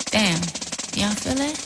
Damn, y'all feel it?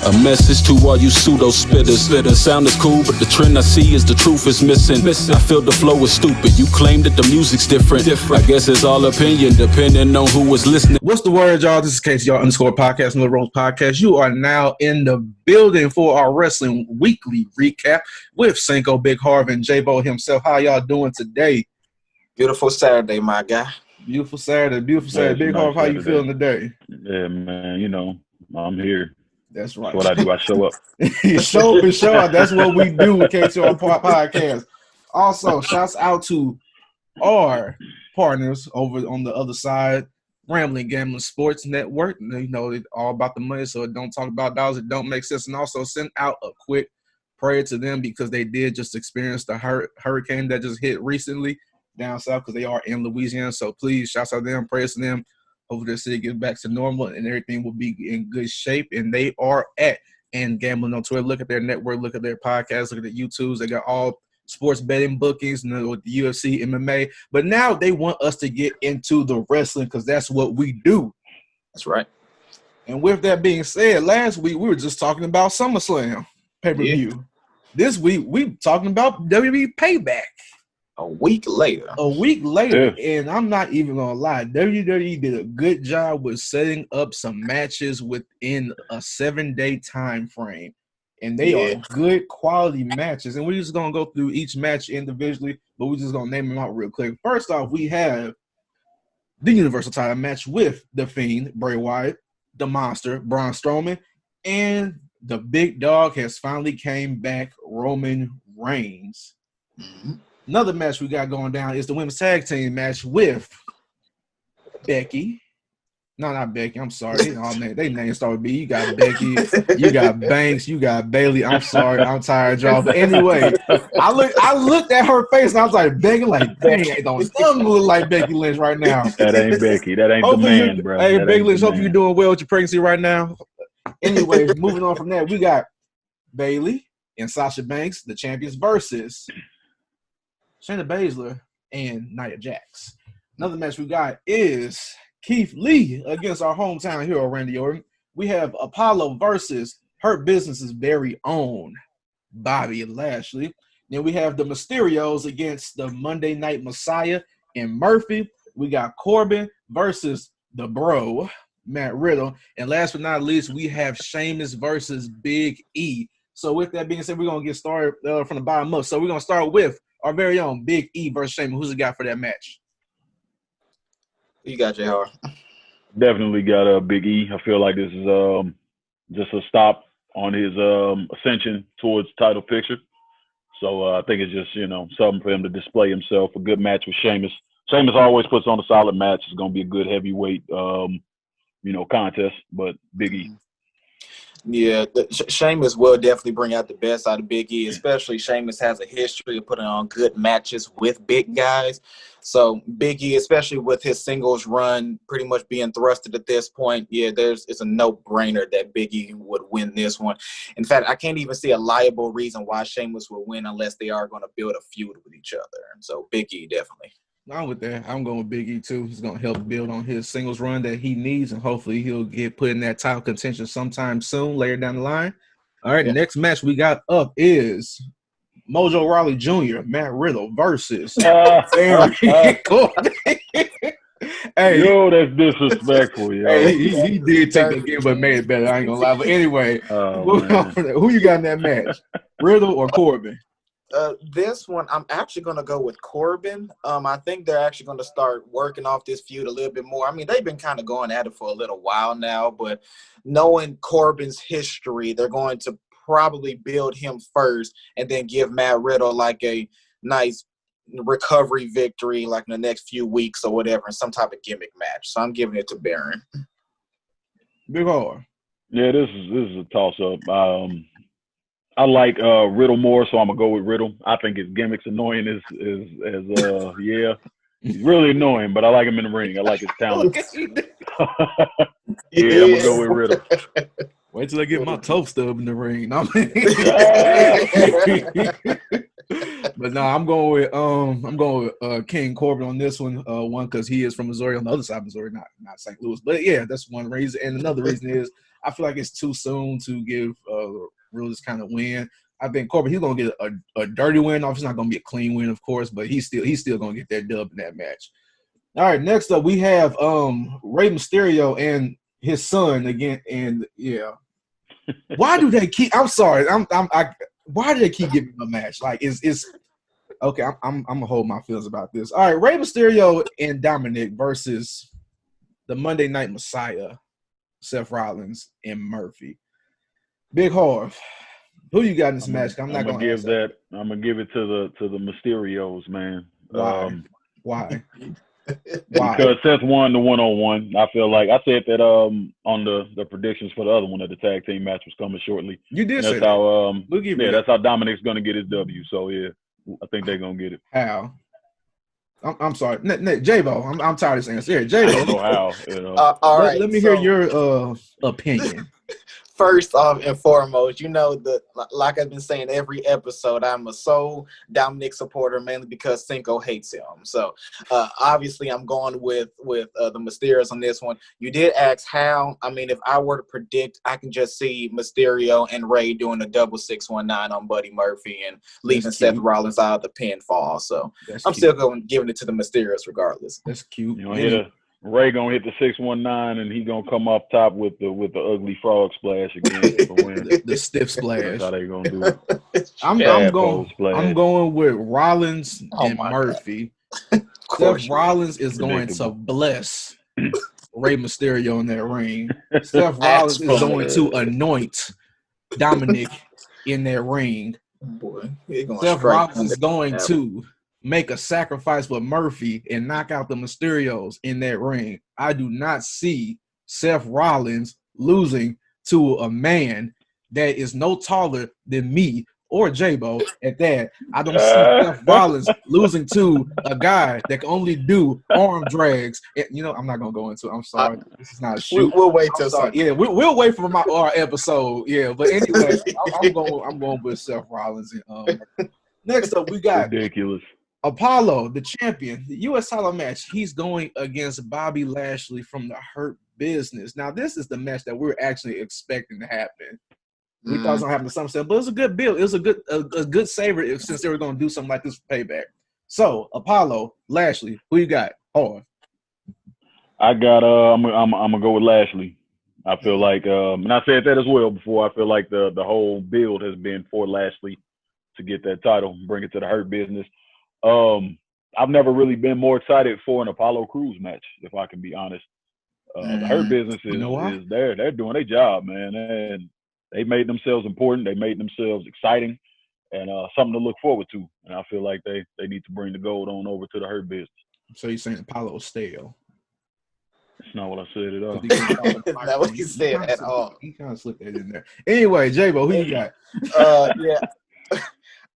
A message to all you pseudo spitters. The sound is cool, but the trend I see is the truth is missing. I feel the flow is stupid. You claim that the music's different. I guess it's all opinion, depending on who was listening. What's the word, y'all? This is KTR _podcast, Little Rose Podcast. You are now in the building for our wrestling weekly recap with Cinco, Big Harv, and J-Bo himself. How y'all doing today? Beautiful Saturday, my guy. Beautiful Saturday. Big Harv, how you feeling today? Yeah, man, you know, I'm here. That's right. That's what I do. I show up. show up and show out. That's what we do with KTR Podcast. Also, shouts out to our partners over on the other side, Rambling Gambling Sports Network. You know, it's all about the money, so don't talk about dollars. It don't make sense. And also send out a quick prayer to them because they did just experience the hurricane that just hit recently down south because they are in Louisiana. So please, shouts out to them, prayers to them. Hopefully the city gets back to normal and everything will be in good shape. And they are at And Gambling on Twitter. Look at their network, look at their podcast, look at the YouTubes. They got all sports betting bookings, you know, with the UFC, MMA. But now they want us to get into the wrestling because that's what we do. That's right. And with that being said, last week we were just talking about SummerSlam pay-per-view. Yeah. This week we talking about WWE Payback. A week later, and I'm not even gonna lie, WWE did a good job with setting up some matches within a 7-day time frame, and they are good quality matches. And we're just gonna go through each match individually, but we're just gonna name them out real quick. First off, we have the Universal Title match with the Fiend Bray Wyatt, the Monster Braun Strowman, and the big dog has finally came back, Roman Reigns. Mm-hmm. Another match we got going down is the women's tag team match with Becky. No, not Becky. I'm sorry. They names start with B. You got Becky. You got Banks. You got Bayley. I'm sorry. I'm tired, y'all. But anyway, I looked at her face and I was like, Becky, like, dang, it don't look like Becky Lynch right now. That ain't Becky. That ain't hopefully the man, bro. Hey, that Becky Lynch, hope you're doing well with your pregnancy right now. Anyway, moving on from that, we got Bayley and Sasha Banks, the champions, versus Shayna Baszler and Nia Jax. Another match we got is Keith Lee against our hometown hero, Randy Orton. We have Apollo versus Hurt Business's very own Bobby Lashley. Then we have the Mysterios against the Monday Night Messiah and Murphy. We got Corbin versus the Bro, Matt Riddle. And last but not least, we have Sheamus versus Big E. So with that being said, we're going to get started from the bottom up. So we're going to start with our very own Big E versus Sheamus. Who's the guy for that match? You got JR. Definitely got a Big E. I feel like this is just a stop on his ascension towards title picture. So I think it's just, you know, something for him to display himself. A good match with Sheamus. Sheamus always puts on a solid match. It's going to be a good heavyweight, contest. But Big E. Yeah, Sheamus will definitely bring out the best out of Big E, especially Sheamus has a history of putting on good matches with big guys. So Big E, especially with his singles run pretty much being thrusted at this point, it's a no-brainer that Big E would win this one. In fact, I can't even see a liable reason why Sheamus would win unless they are going to build a feud with each other. And so Big E definitely. I'm with that. I'm going with Big E, too. He's going to help build on his singles run that he needs, and hopefully he'll get put in that title contention sometime soon, later down the line. All right, The next match we got up is Mojo Rawley Jr., Matt Riddle versus Baron Corbin. Hey, yo, that's disrespectful, yo. Hey, he did take the game, but made it better. I ain't going to lie. But anyway, who you got in that match, Riddle or Corbin? This one, I'm actually going to go with Corbin. I think they're actually going to start working off this feud a little bit more. I mean, they've been kind of going at it for a little while now, but knowing Corbin's history, they're going to probably build him first and then give Matt Riddle like a nice recovery victory like in the next few weeks or whatever in some type of gimmick match. So I'm giving it to Baron. Big R. Yeah, this is a toss-up. I like Riddle more, so I'm gonna go with Riddle. I think his gimmick's annoying as he's really annoying, but I like him in the ring. I like his talent. I'm gonna go with Riddle. Wait till I get my toe stub in the ring. But But no, I'm going with King Corbin on this one. One, because he is from Missouri, on the other side of Missouri, not St. Louis. But yeah, that's one reason. And another reason is I feel like it's too soon to give Real this kind of win. I think Corbin, he's gonna get a dirty win. It's not gonna be a clean win, of course, but he's still gonna get that dub in that match. All right, next up we have Rey Mysterio and his son again, and yeah. Why do they keep? I'm sorry. Why do they keep giving him a match? Like, it's okay. I'm gonna hold my feelings about this. All right, Rey Mysterio and Dominik versus the Monday Night Messiah, Seth Rollins and Murphy. Big Harv, who you got in this match? I'm not gonna give that. I'm gonna give it to the Mysterios, man. Why? Why? Because Seth won the 1-on-1. I feel like I said that on the predictions for the other one that the tag team match was coming shortly. You did say that's how that. That's how Dominic's gonna get his W. So yeah, I think they're gonna get it. How? I'm sorry, J-Bo. I'm tired of saying this. Here, J-Bo. I don't know how. You know. All right. Let me hear your opinion. First off and foremost, like I've been saying every episode, I'm a sole Dominik supporter, mainly because Cinco hates him. So obviously I'm going with the Mysterios on this one. You did ask how. I mean, if I were to predict, I can just see Mysterio and Rey doing a double 619 on Buddy Murphy and leaving Seth Rollins out of the pinfall. So I'm still giving it to the Mysterios regardless. That's cute. Ray gonna hit the 619 and he gonna come up top with the ugly frog splash again. the stiff splash. That's how they gonna do it. I'm going with Rollins and Murphy. Seth Rollins is going to bless Rey Mysterio in that ring. Seth Rollins is going to anoint Dominik in that ring. Boy, Seth Rollins is going to make a sacrifice for Murphy and knock out the Mysterios in that ring. I do not see Seth Rollins losing to a man that is no taller than me or J-Bo at that. I don't see Seth Rollins losing to a guy that can only do arm drags. I'm not going to go into it. I'm sorry. This is not a shoot. We'll wait till Sunday. Yeah, we'll wait for our episode. Yeah, but anyway, I'm going with Seth Rollins. Next up, we got ridiculous. Apollo, the champion, the U.S. title match. He's going against Bobby Lashley from the Hurt Business. Now, this is the match that we're actually expecting to happen. We thought it was going to happen to some extent, but it was a good build. It was a good saver since they were going to do something like this for Payback. So, Apollo, Lashley, who you got? I got I'm gonna go with Lashley. I feel like and I said that as well before. I feel like the whole build has been for Lashley to get that title and bring it to the Hurt Business. I've never really been more excited for an Apollo Crews match, if I can be honest. The Hurt Business is they're doing their job, man, and they made themselves important. They made themselves exciting, and something to look forward to. And I feel like they need to bring the gold on over to the Hurt Business. So you're saying Apollo stale? That's not what I said at all. That's not what he said at all. He kind of slipped that in there. Anyway, J-Bo, who you got? Yeah.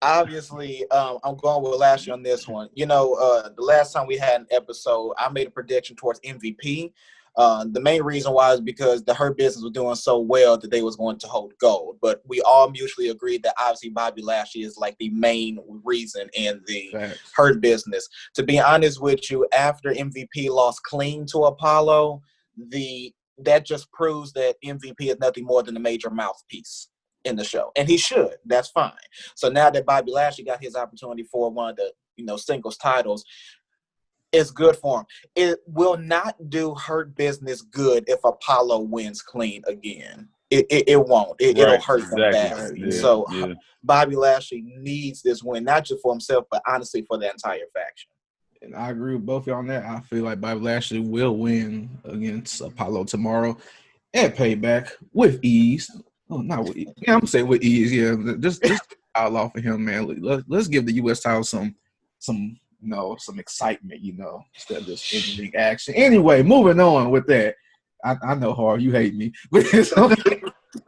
Obviously, I'm going with Lashley on this one. The last time we had an episode, I made a prediction towards MVP. The main reason why is because the Hurt Business was doing so well that they was going to hold gold. But we all mutually agreed that obviously Bobby Lashley is like the main reason in the Hurt Business. To be honest with you, after MVP lost clean to Apollo, that just proves that MVP is nothing more than a major mouthpiece in the show, and he should. That's fine. So now that Bobby Lashley got his opportunity for one of the singles titles, it's good for him. It will not do Hurt Business good if Apollo wins clean again. It won't. It'll hurt them badly. Yeah, so Bobby Lashley needs this win, not just for himself, but honestly for the entire faction. And I agree with both of y'all on that. I feel like Bobby Lashley will win against Apollo tomorrow at Payback with ease. Oh, not with ease. Yeah, I'm saying with ease. Yeah, just outlaw for him, man. Let's give the U.S. title some excitement, instead of just in-ring action. Anyway, moving on with that. I know, Harv, you hate me, but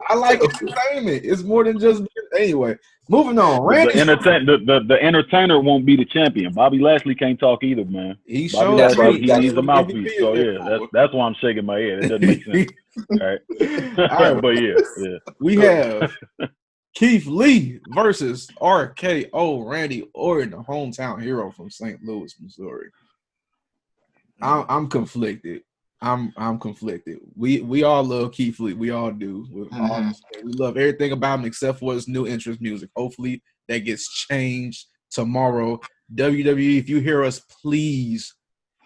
I like entertainment. It's more than just anyway. Moving on, Randy. The entertainer won't be the champion. Bobby Lashley can't talk either, man. He needs a mouthpiece. So yeah, that's why I'm shaking my head. It doesn't make sense. All right. All right, but yeah. We have Keith Lee versus RKO Randy Orton, the hometown hero from St. Louis, Missouri. I'm conflicted. I'm conflicted. We all love Keith Lee. We all do. We love everything about him except for his new entrance music. Hopefully that gets changed tomorrow. WWE, if you hear us, please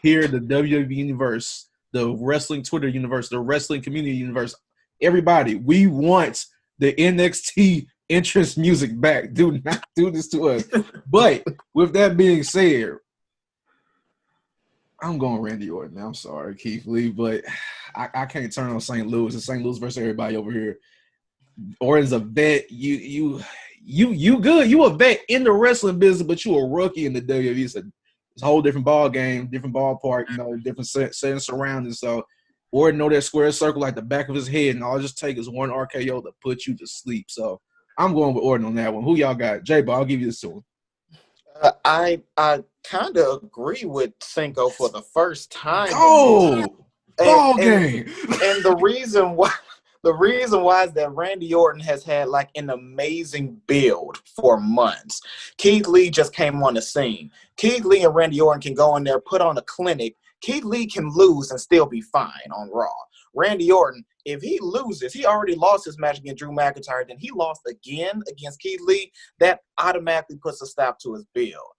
hear the WWE universe, the wrestling Twitter universe, the wrestling community universe. Everybody, we want the NXT entrance music back. Do not do this to us. But with that being said, I'm going Randy Orton. I'm sorry, Keith Lee, but I can't turn on St. Louis. It's St. Louis versus everybody over here. Orton's a vet. You good. You a vet in the wrestling business, but you a rookie in the WWE. It's a whole different ball game, different ballpark, different set and surroundings. So Orton know that square circle like the back of his head, and all it just take is one RKO to put you to sleep. So I'm going with Orton on that one. Who y'all got? J-Ball, I'll give you this one. I kind of agree with Cinco for the first time. Ball game. And the reason why is that Randy Orton has had like an amazing build for months. Keith Lee just came on the scene. Keith Lee and Randy Orton can go in there, put on a clinic. Keith Lee can lose and still be fine on Raw. Randy Orton, if he loses, he already lost his match against Drew McIntyre, then he lost again against Keith Lee. That automatically puts a stop to his build.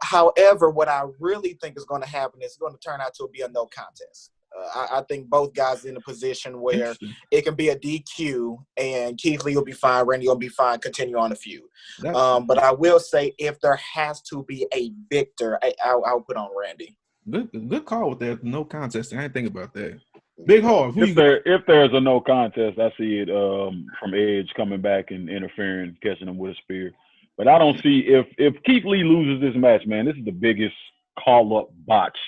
However, what I really think is going to happen is it's going to turn out to be a no contest. I think both guys in a position where it can be a DQ and Keith Lee will be fine, Randy will be fine, continue on the feud. But I will say if there has to be a victor, I'll put on Randy. Good call with that no contest. I didn't think about that. Big Hard. If there's a no contest, I see it from Edge coming back and interfering, catching him with a spear. But I don't see if Keith Lee loses this match, man, this is the biggest call-up botch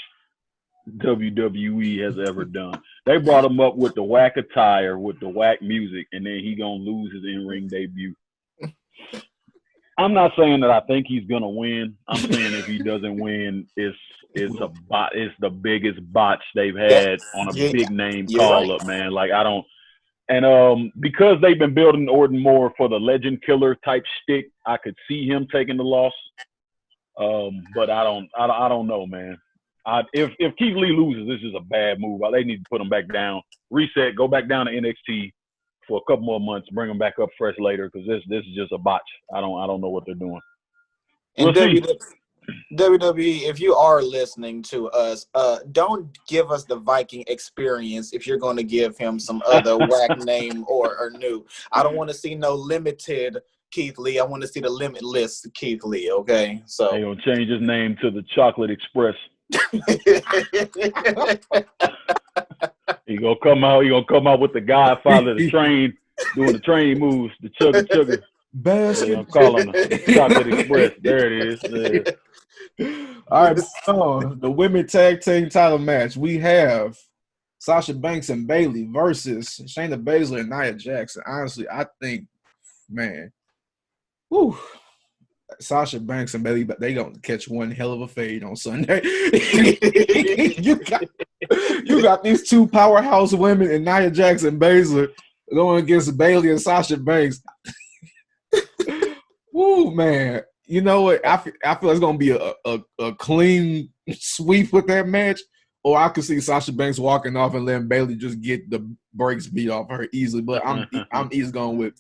WWE has ever done. They brought him up with the whack attire, with the whack music, and then he gonna lose his in-ring debut. I'm not saying that I think he's gonna win. I'm saying if he doesn't win, it's the biggest botch they've had on a big name call up, man. Like I don't, and because they've been building Orton more for the legend killer type shtick, I could see him taking the loss. But I don't know, man. If Keith Lee loses, this is a bad move. They need to put him back down, reset, go back down to NXT for a couple more months, bring him back up fresh later because this is just a botch. I don't know what they're doing. And WWE, if you are listening to us, don't give us the Viking experience if you're going to give him some other whack name or new. I don't want to see no limited Keith Lee. I want to see the limitless Keith Lee, okay? So they're going to change his name to the Chocolate Express. He gonna come out with the Godfather, the train, doing the train moves, the chugga. Basket. I'm calling the Chocolate Express. There it is. There. All right, the women tag team title match. We have Sasha Banks and Bayley versus Shayna Baszler and Nia Jax. Honestly, I think, man, Sasha Banks and Bayley, but they gonna catch one hell of a fade on Sunday. you got these two powerhouse women and Nia Jax and Baszler going against Bayley and Sasha Banks. Woo, man! You know what? I feel it's gonna be a clean sweep with that match, or I could see Sasha Banks walking off and letting Bayley just get the brakes beat off her easily. But I'm easily going with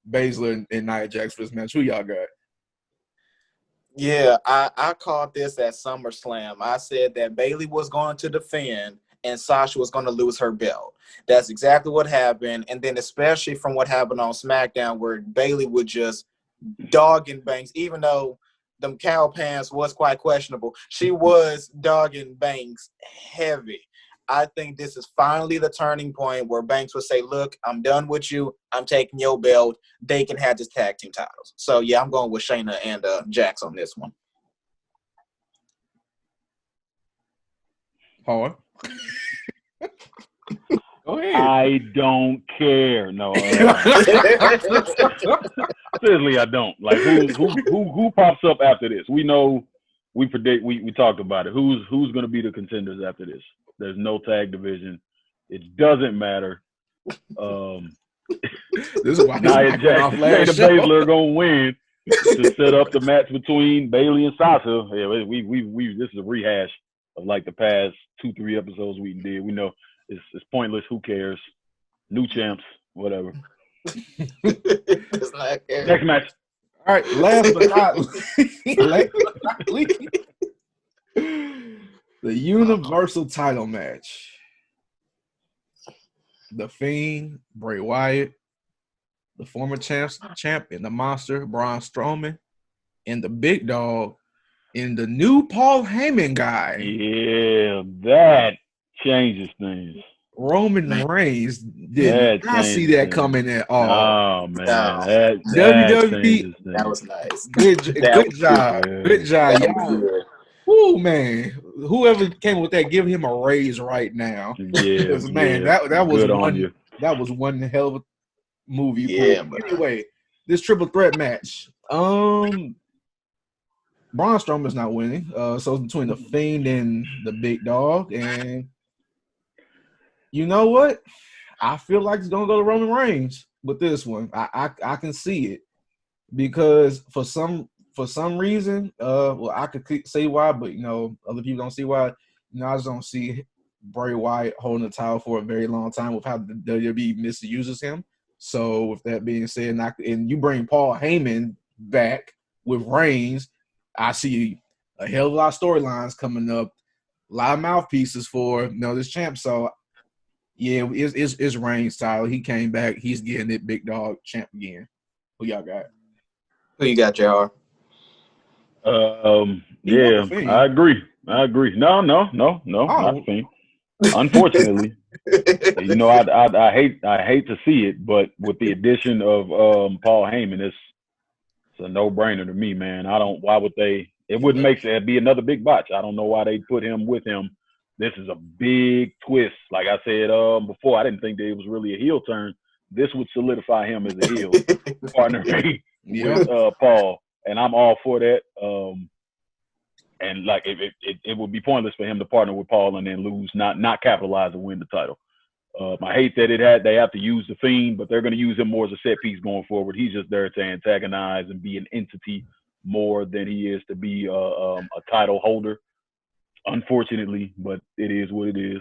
Baszler and Nia Jax for this match. Who y'all got? Yeah, I called this at SummerSlam. I said that Bayley was going to defend and Sasha was going to lose her belt. That's exactly what happened. And then especially from what happened on SmackDown where Bayley would just dogging Banks, even though them cow pants was quite questionable, she was dogging Banks heavy. I think this is finally the turning point where Banks would say, look, I'm done with you. I'm taking your belt. They can have this tag team titles. So, yeah, I'm going with Shayna and Jax on this one. Hard. Go ahead. I don't care. No. Seriously, I don't. Like, who pops up after this? We know, we predict, we talked about it. Who's going to be the contenders after this? There's no tag division. It doesn't matter. This is why Nia off Jax, last Shayna show. Baszler gonna win to set up the match between Bayley and Sasha. Yeah, we this is a rehash of like the past 2-3 episodes we did. We know it's pointless. Who cares? New champs, whatever. Next match. All right, last but not least, the Universal title match. The Fiend, Bray Wyatt, the former champ and the monster, Braun Strowman, and the big dog, and the new Paul Heyman guy. Yeah, that changes things. Roman Reigns did not see that coming at all. Oh man, that WWE, changes things. That was nice. Good job. Good job. Y'all. Woo, man. Whoever came with that, give him a raise right now. Yeah, man, that was good one. On you. That was one hell of a movie. Yeah. Anyway, this triple threat match. Braun Strowman's not winning. So it's between the Fiend and the big dog. And you know what? I feel like it's gonna go to Roman Reigns with this one. I can see it because for some reason, well, I could say why, but other people don't see why. I just don't see Bray Wyatt holding the title for a very long time with how the WWE misuses him. So with that being said, and you bring Paul Heyman back with Reigns, I see a hell of a lot of storylines coming up, a lot of mouthpieces for this champ. So yeah, it's Reigns' title. He came back. He's getting it, big dog champ again. Who y'all got? Who you got, JR? Yeah, I agree. No, not the Fiend. Unfortunately, I hate to see it, but with the addition of Paul Heyman, it's a no-brainer to me, man. Why would they? It wouldn't make it be another big botch. I don't know why they put him with him. This is a big twist. Like I said before, I didn't think that it was really a heel turn. This would solidify him as a heel partner with Paul, and I'm all for that. And like it would be pointless for him to partner with Paul and then lose, not capitalize and win the title. I hate that they have to use the Fiend, but they're going to use him more as a set piece going forward. He's just there to antagonize and be an entity more than he is to be a title holder. Unfortunately, but it is what it is.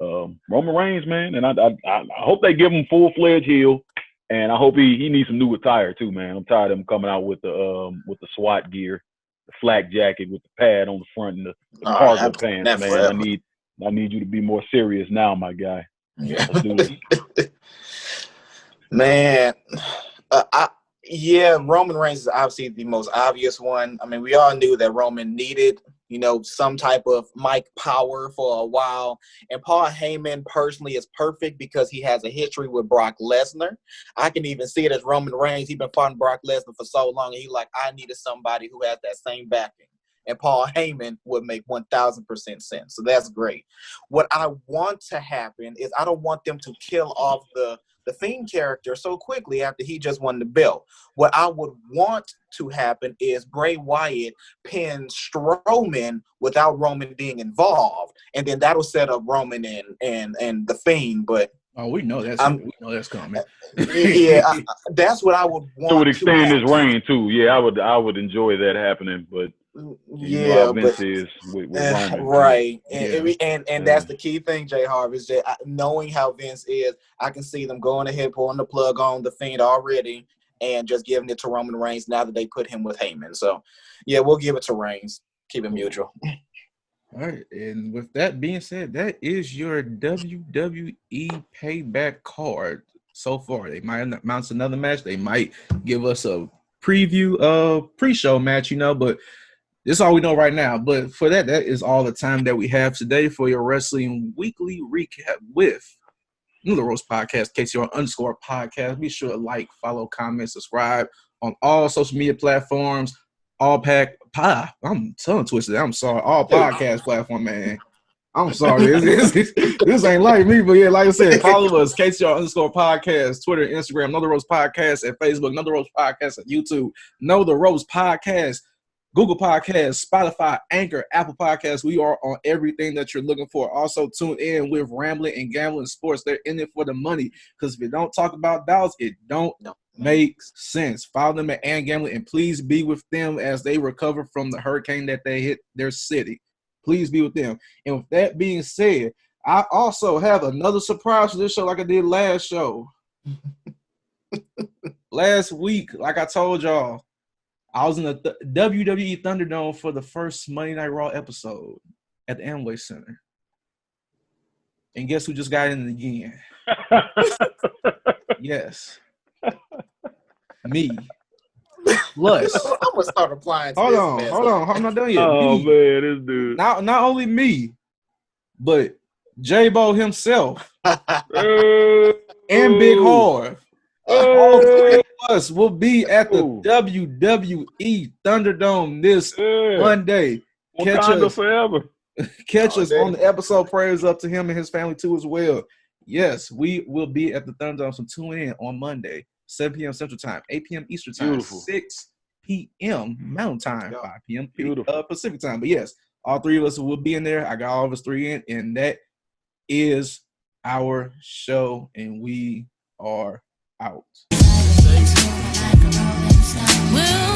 Roman Reigns, man, and I hope they give him full-fledged heel, and I hope he needs some new attire too, man. I'm tired of him coming out with the SWAT gear, the flak jacket with the pad on the front and the cargo pants, man. Forever. I need you to be more serious now, my guy. Yeah. Let's do it. Man, Roman Reigns is obviously the most obvious one. I mean, we all knew that Roman needed, some type of mic power for a while. And Paul Heyman personally is perfect because he has a history with Brock Lesnar. I can even see it as Roman Reigns. He's been fighting Brock Lesnar for so long, and I needed somebody who has that same backing. And Paul Heyman would make 1,000% sense. So that's great. What I want to happen is I don't want them to kill off the Fiend character so quickly after he just won the belt. What I would want to happen is Bray Wyatt pins Strowman without Roman being involved, and then that'll set up Roman and the Fiend. But we know that's coming. That's what I would want. So it would extend his reign too. Yeah, I would enjoy that happening, but. Vince is with Roman. Right, and that's the key thing, Jay Harvey. Knowing how Vince is, I can see them going ahead, pulling the plug on the Fiend already, and just giving it to Roman Reigns now that they put him with Heyman. So, yeah, we'll give it to Reigns. Keep it mutual. All right, and with that being said, that is your WWE Payback card so far. They might announce another match. They might give us a preview of pre-show match, but. This is all we know right now. But for that is all the time that we have today for your Wrestling Weekly Recap with the Roast Podcast, KTR_podcast. Be sure to like, follow, comment, subscribe on all social media platforms. I'm tongue twisted. I'm sorry. All podcast platform, man. I'm sorry. This ain't like me, but yeah, like I said, follow us, KTR_podcast, Twitter, Instagram, Know the Roast Podcast at Facebook, Know the Roast Podcast at YouTube, Know the Roast Podcast. Google Podcasts, Spotify, Anchor, Apple Podcasts. We are on everything that you're looking for. Also, tune in with Rambling and Gambling Sports. They're in it for the money because if you don't talk about dollars, it don't make sense. Follow them at And Gambling, and please be with them as they recover from the hurricane that they hit their city. Please be with them. And with that being said, I also have another surprise for this show like I did last show. Last week, like I told y'all, I was in the WWE Thunderdome for the first Monday Night Raw episode at the Amway Center. And guess who just got in again? Yes. Me. Plus. I'm going to start applying to Hold on. I'm not done yet. Oh, me. Man, this dude. Not only me, but J-Bo himself and Big Harv. All three of us will be at the WWE Thunderdome this Monday. Catch us forever. Catch us on the episode. Prayers up to him and his family too as well. Yes, we will be at the Thunderdome. So tune in on Monday, 7 p.m. Central Time, 8 p.m. Eastern Time, Beautiful. 6 p.m. Mountain Time, 5 p.m. Beautiful. Pacific Time. But yes, all three of us will be in there. I got all of us three in, and that is our show, and we are out. We'll